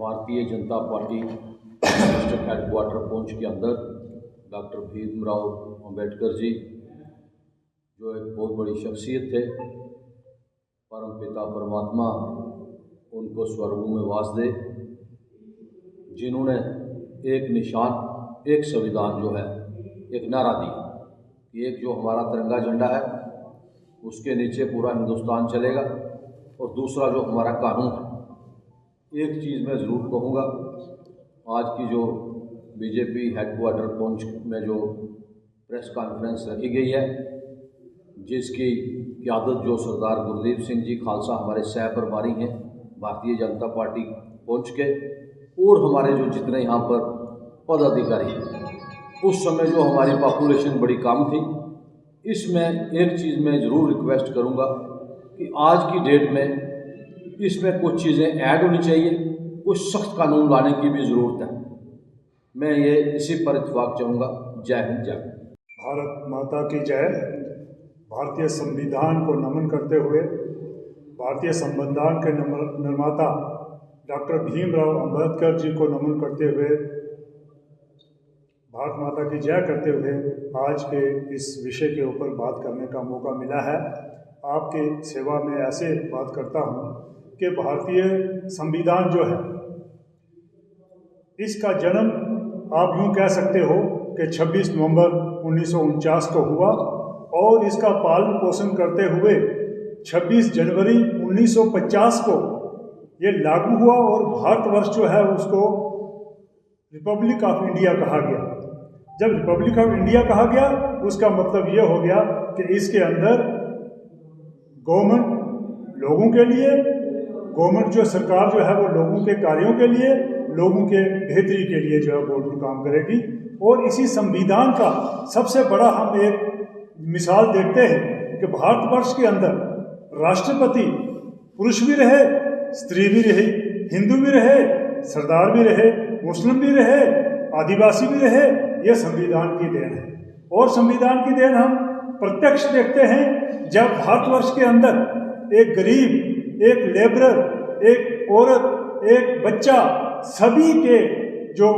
Bharatiya Janata party district headquarter Poonch के अंदर doctor Bhimrao Ambedkar ji जो एक बहुत बड़ी शख्सियत थे, परम पिता परमात्मा उनको स्वर्ग में वास दे, जिन्होंने एक निशान, एक संविधान जो है, एक नारा दिया कि एक जो हमारा तिरंगा झंडा है उसके नीचे पूरा हिंदुस्तान चलेगा, और दूसरा जो हमारा कानून है। एक चीज़ मैं ज़रूर कहूँगा, आज की जो बीजेपी हेडक्वार्टर पुंछ में जो प्रेस कॉन्फ्रेंस रखी गई है, जिसकी क़यादत जो सरदार गुरदीप सिंह जी खालसा हमारे सह प्रभारी हैं भारतीय जनता पार्टी पुंछ के, और हमारे जो जितने यहाँ पर पदाधिकारी हैं, उस समय जो हमारी पॉपुलेशन बड़ी कम थी। इसमें एक चीज़ मैं ज़रूर रिक्वेस्ट करूँगा कि आज की डेट में इसमें कुछ चीज़ें ऐड होनी चाहिए, कुछ सख्त कानून लाने की भी ज़रूरत है। मैं ये इसी पर इत्तेफाक चाहूँगा। जय हिंद, जय भारत माता की जय। भारतीय संविधान को नमन करते हुए भारतीय संविधान के निर्माता डॉक्टर भीमराव अंबेडकर जी को नमन करते हुए, भारत माता की जय करते हुए आज के इस विषय के ऊपर बात करने का मौका मिला है। आपकी सेवा में ऐसे बात करता हूँ कि भारतीय संविधान जो है, इसका जन्म आप यूँ कह सकते हो कि 26 नवंबर 1949 को हुआ, और इसका पालन पोषण करते हुए 26 जनवरी 1950 को ये लागू हुआ, और भारतवर्ष जो है उसको रिपब्लिक ऑफ इंडिया कहा गया। जब रिपब्लिक ऑफ इंडिया कहा गया, उसका मतलब ये हो गया कि इसके अंदर गवर्नमेंट लोगों के लिए, गवर्नमेंट जो सरकार जो है वो लोगों के कार्यों के लिए, लोगों के बेहतरी के लिए जो है वो काम करेगी। और इसी संविधान का सबसे बड़ा हम एक मिसाल देखते हैं कि भारतवर्ष के अंदर राष्ट्रपति पुरुष भी रहे, स्त्री भी रही, हिंदू भी रहे, सरदार भी रहे, मुस्लिम भी रहे, आदिवासी भी रहे। यह संविधान की देन है, और संविधान की देन हम प्रत्यक्ष देखते हैं जब भारतवर्ष के अंदर एक गरीब, एक लेबरर, एक औरत, एक बच्चा, सभी के जो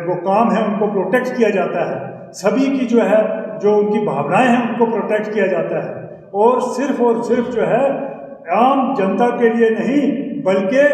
वो काम है उनको प्रोटेक्ट किया जाता है, सभी की जो है जो उनकी भावनाएं हैं उनको प्रोटेक्ट किया जाता है, और सिर्फ जो है आम जनता के लिए नहीं बल्कि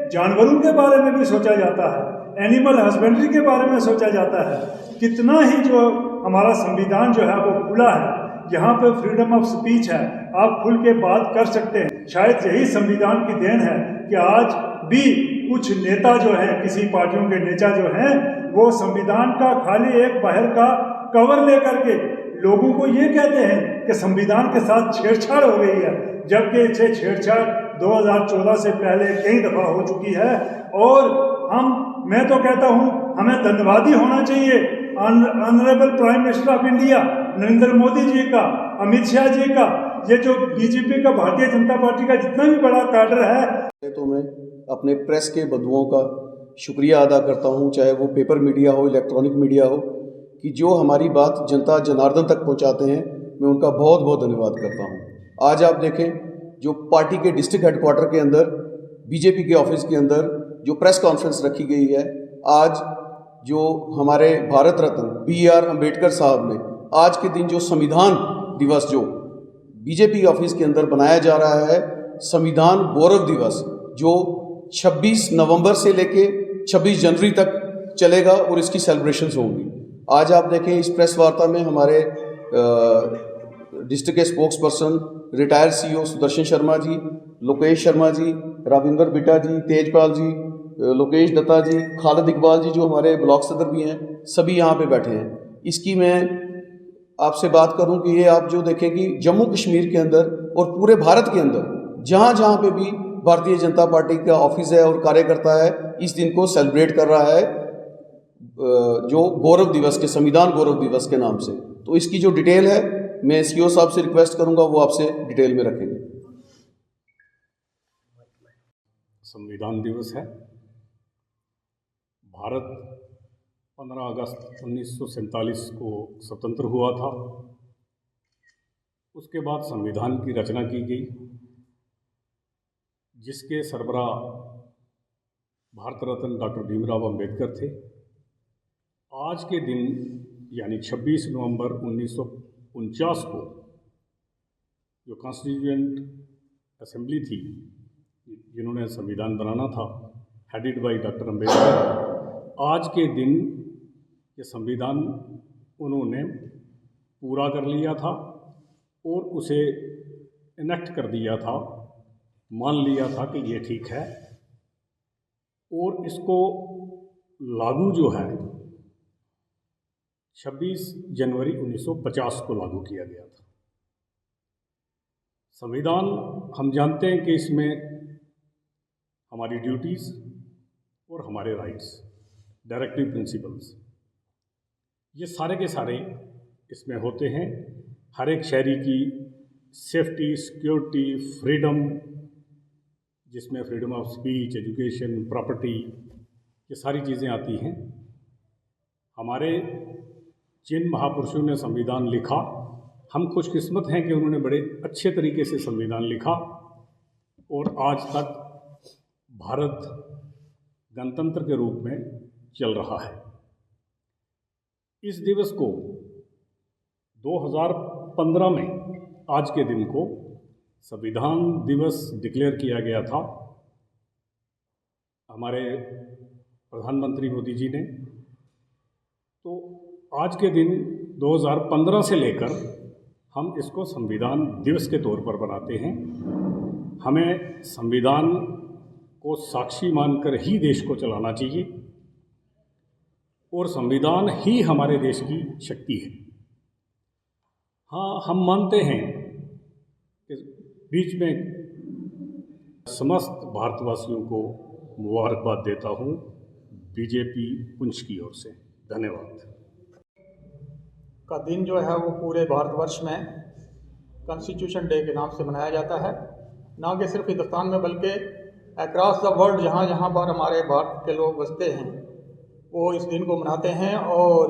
जानवरों के बारे में भी सोचा जाता है, एनिमल हस्बेंड्री के बारे में सोचा जाता है। कितना ही जो हमारा संविधान जो है वो खुला है, यहाँ पे फ्रीडम ऑफ स्पीच है, आप खुल के बात कर सकते हैं। शायद यही संविधान की देन है कि आज भी कुछ नेता जो हैं, किसी पार्टियों के नेता जो हैं, वो संविधान का खाली एक बाहर का कवर लेकर के लोगों को ये कहते हैं कि संविधान के साथ छेड़छाड़ हो रही है, जबकि इसे छेड़छाड़ 2014 से पहले कई दफ़ा हो चुकी है। और मैं तो कहता हूँ हमें धन्यवादी होना चाहिए honourable prime minister of India Narendra Modi ji का, अमित शाह जी का, ये जो बीजेपी का, भारतीय जनता पार्टी का जितना भी बड़ा कैडर है। तो मैं अपने प्रेस के बंधुओं का शुक्रिया अदा करता हूँ, चाहे वो पेपर मीडिया हो, इलेक्ट्रॉनिक मीडिया हो, कि जो हमारी बात जनता जनार्दन तक पहुँचाते हैं। मैं उनका बहुत बहुत धन्यवाद करता हूँ। आज आप देखें, जो पार्टी के डिस्ट्रिक्ट हेडक्वार्टर के अंदर, बीजेपी के ऑफिस के अंदर जो प्रेस कॉन्फ्रेंस रखी गई है, आज जो हमारे भारत रत्न BR अम्बेडकर साहब ने आज के दिन जो संविधान दिवस जो बीजेपी ऑफिस के अंदर बनाया जा रहा है, संविधान गौरव दिवस, जो 26 नवंबर से लेके 26 जनवरी तक चलेगा और इसकी सेलिब्रेशंस होंगी। आज आप देखें, इस प्रेस वार्ता में हमारे डिस्ट्रिक्ट के spokesperson retired CEO Sudarshan Sharma ji, Lokesh Sharma ji, Ravinder Bitta ji, Tejpal ji, Lokesh Datta ji, Khalid Iqbal ji, जो हमारे ब्लॉक सदर भी हैं, सभी यहाँ पे बैठे हैं। इसकी मैं आपसे बात करूं कि ये आप जो देखें कि जम्मू कश्मीर के अंदर और पूरे भारत के अंदर जहाँ जहाँ पे भी भारतीय जनता पार्टी का ऑफिस है और कार्यकर्ता है, इस दिन को सेलिब्रेट कर रहा है जो गौरव दिवस के, संविधान गौरव दिवस के नाम से। तो इसकी जो डिटेल है, मैं CEO साहब से रिक्वेस्ट करूंगा वो आपसे डिटेल में रखेंगे। संविधान दिवस है। भारत 15 अगस्त 1947 को स्वतंत्र हुआ था। उसके बाद संविधान की रचना की गई, जिसके सरबराह भारत रत्न डॉक्टर भीमराव अंबेडकर थे। आज के दिन यानी 26 नवंबर 1949 को जो कॉन्स्टिट्यूएंट असेंबली थी जिन्होंने संविधान बनाना था, हेडेड बाय डॉक्टर अंबेडकर, आज के दिन ये संविधान उन्होंने पूरा कर लिया था और उसे इनेक्ट कर दिया था, मान लिया था कि ये ठीक है, और इसको लागू जो है 26 जनवरी 1950 को लागू किया गया था। संविधान हम जानते हैं कि इसमें हमारी ड्यूटीज़ और हमारे राइट्स, डायरेक्टिव प्रिंसिपल्स, ये सारे के सारे इसमें होते हैं। हर एक शहरी की सेफ्टी, सिक्योरिटी, फ्रीडम, जिसमें freedom of speech, education, property, ये सारी चीज़ें आती हैं। हमारे जिन महापुरुषों ने संविधान लिखा, हम खुशकिस्मत हैं कि उन्होंने बड़े अच्छे तरीके से संविधान लिखा और आज तक भारत गणतंत्र के रूप में चल रहा है। इस दिवस को 2015 में आज के दिन को संविधान दिवस डिक्लेयर किया गया था हमारे प्रधानमंत्री मोदी जी ने। तो आज के दिन 2015 से लेकर हम इसको संविधान दिवस के तौर पर बनाते हैं। हमें संविधान को साक्षी मानकर ही देश को चलाना चाहिए और संविधान ही हमारे देश की शक्ति है। हाँ, हम मानते हैं कि बीच में समस्त भारतवासियों को मुबारकबाद देता हूँ बीजेपी पुंछ की ओर से। धन्यवाद। का दिन जो है वो पूरे भारतवर्ष में कॉन्स्टिट्यूशन डे के नाम से मनाया जाता है। ना कि सिर्फ हिंदुस्तान में बल्कि अक्रॉस द वर्ल्ड जहाँ जहाँ पर हमारे भारत के लोग बसते हैं वो इस दिन को मनाते हैं और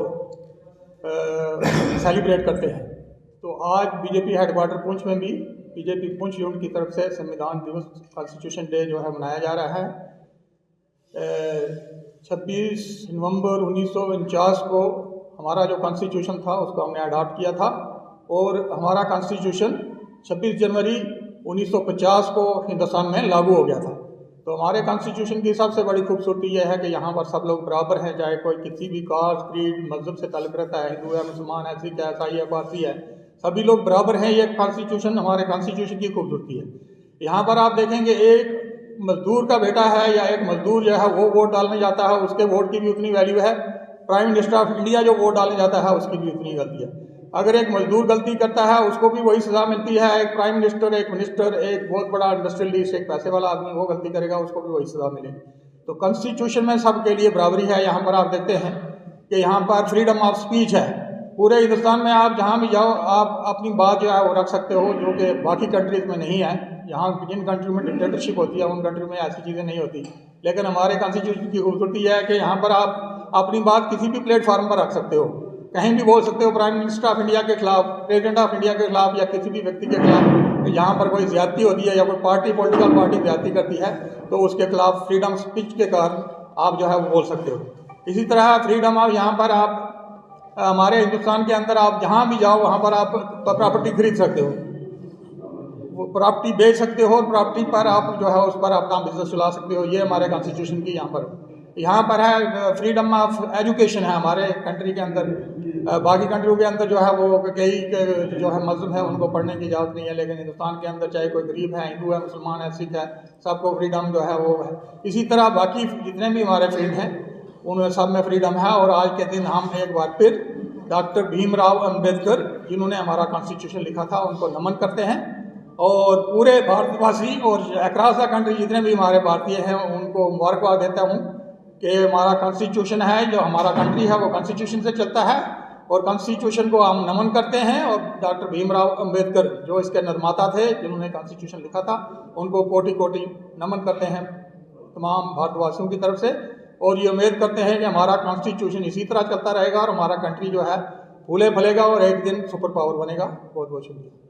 सेलिब्रेट करते हैं। तो आज बीजेपी हेडक्वार्टर पुंछ में भी बीजेपी पुंछ यूनिट की तरफ से संविधान दिवस कॉन्स्टिट्यूशन डे जो है मनाया जा रहा है। 26 नवंबर 1949 को हमारा जो कॉन्स्टिट्यूशन था उसको हमने अडॉप्ट किया था और हमारा कॉन्स्टिट्यूशन 26 जनवरी 1950 को हिंदुस्तान में लागू हो गया था। तो हमारे कॉन्स्टिट्यूशन की सबसे बड़ी खूबसूरती यह है कि यहाँ पर सब लोग बराबर हैं, चाहे कोई किसी भी कास्ट, क्रीड, मजहब से ताल्लुक़ रखता है, हिंदू है, मुसलमान है, सिख है, ईसाई है, पारसी है, सभी लोग बराबर हैं। ये कॉन्स्टिट्यूशन हमारे कॉन्स्टिट्यूशन की खूबसूरती है। यहाँ पर आप देखेंगे एक मजदूर का बेटा है या एक मजदूर जो है वो वोट डालने जाता है, उसके वोट की भी उतनी वैल्यू है। प्राइम मिनिस्टर ऑफ इंडिया जो वोट डालने जाता है उसकी भी उतनी गलती है। अगर एक मजदूर गलती करता है उसको भी वही सज़ा मिलती है। एक प्राइम मिनिस्टर, एक मिनिस्टर, एक बहुत बड़ा इंडस्ट्रियलिस्ट, एक पैसे वाला आदमी वो गलती करेगा उसको भी वही सज़ा मिलेगी। तो कॉन्स्टिट्यूशन में सबके लिए बराबरी है। यहाँ पर आप देखते हैं कि यहाँ पर फ्रीडम ऑफ स्पीच है। पूरे हिंदुस्तान में आप जहाँ भी जाओ आप अपनी बात जो है वो रख सकते हो, जो कि बाकी कंट्रीज़ में नहीं है। यहाँ जिन कंट्री में डिक्टेटरशिप होती है उन कंट्री में ऐसी चीज़ें नहीं होती। लेकिन हमारे कॉन्स्टिट्यूशन की खूबसूरती है कि यहाँ पर आप अपनी बात किसी भी प्लेटफार्म पर रख सकते हो, कहीं भी बोल सकते हो। प्राइम मिनिस्टर ऑफ इंडिया के खिलाफ, प्रेसिडेंट ऑफ इंडिया के खिलाफ या किसी भी व्यक्ति के खिलाफ यहाँ पर कोई ज्यादती होती है या कोई पार्टी, पॉलिटिकल पार्टी ज्यादती करती है तो उसके खिलाफ फ्रीडम स्पीच के कारण आप जो है वो बोल सकते हो। इसी तरह फ्रीडम ऑफ यहाँ पर आप हमारे हिंदुस्तान के अंदर आप जहाँ भी जाओ वहाँ पर आप प्रॉपर्टी खरीद सकते हो, वो प्रॉपर्टी बेच सकते हो और प्रॉपर्टी पर आप जो है उस पर अपना बिजनेस चला सकते हो। ये हमारे कॉन्स्टिट्यूशन की यहाँ पर है। फ्रीडम ऑफ एजुकेशन है हमारे कंट्री के अंदर। बाकी कंट्रियों के अंदर जो है वो कई जो है मजहब है उनको पढ़ने की इजाज़त नहीं है, लेकिन हिंदुस्तान के अंदर चाहे कोई गरीब है, हिंदू है, मुसलमान है, सिख है, सबको फ्रीडम जो है वो है। इसी तरह बाकी जितने भी हमारे फील्ड हैं उनमें सब में फ्रीडम है। और आज के दिन हम एक बार फिर डॉक्टर भीमराव अंबेडकर जिन्होंने हमारा कॉन्स्टिट्यूशन लिखा था उनको नमन करते हैं और पूरे भारतवासी और अक्रॉस द कंट्री जितने भी हमारे भारतीय हैं उनको मुबारकबाद देता हूँ कि हमारा कॉन्स्टिट्यूशन है, जो हमारा कंट्री है वो कॉन्स्टिट्यूशन से चलता है और कॉन्स्टिट्यूशन को हम नमन करते हैं। और डॉक्टर भीमराव अंबेडकर जो इसके निर्माता थे, जिन्होंने कॉन्स्टिट्यूशन लिखा था, उनको कोटि कोटि नमन करते हैं तमाम भारतवासियों की तरफ से। और ये उम्मीद करते हैं कि हमारा कॉन्स्टिट्यूशन इसी तरह चलता रहेगा और हमारा कंट्री जो है फूले फलेगा और एक दिन सुपर पावर बनेगा। बहुत बहुत शुक्रिया।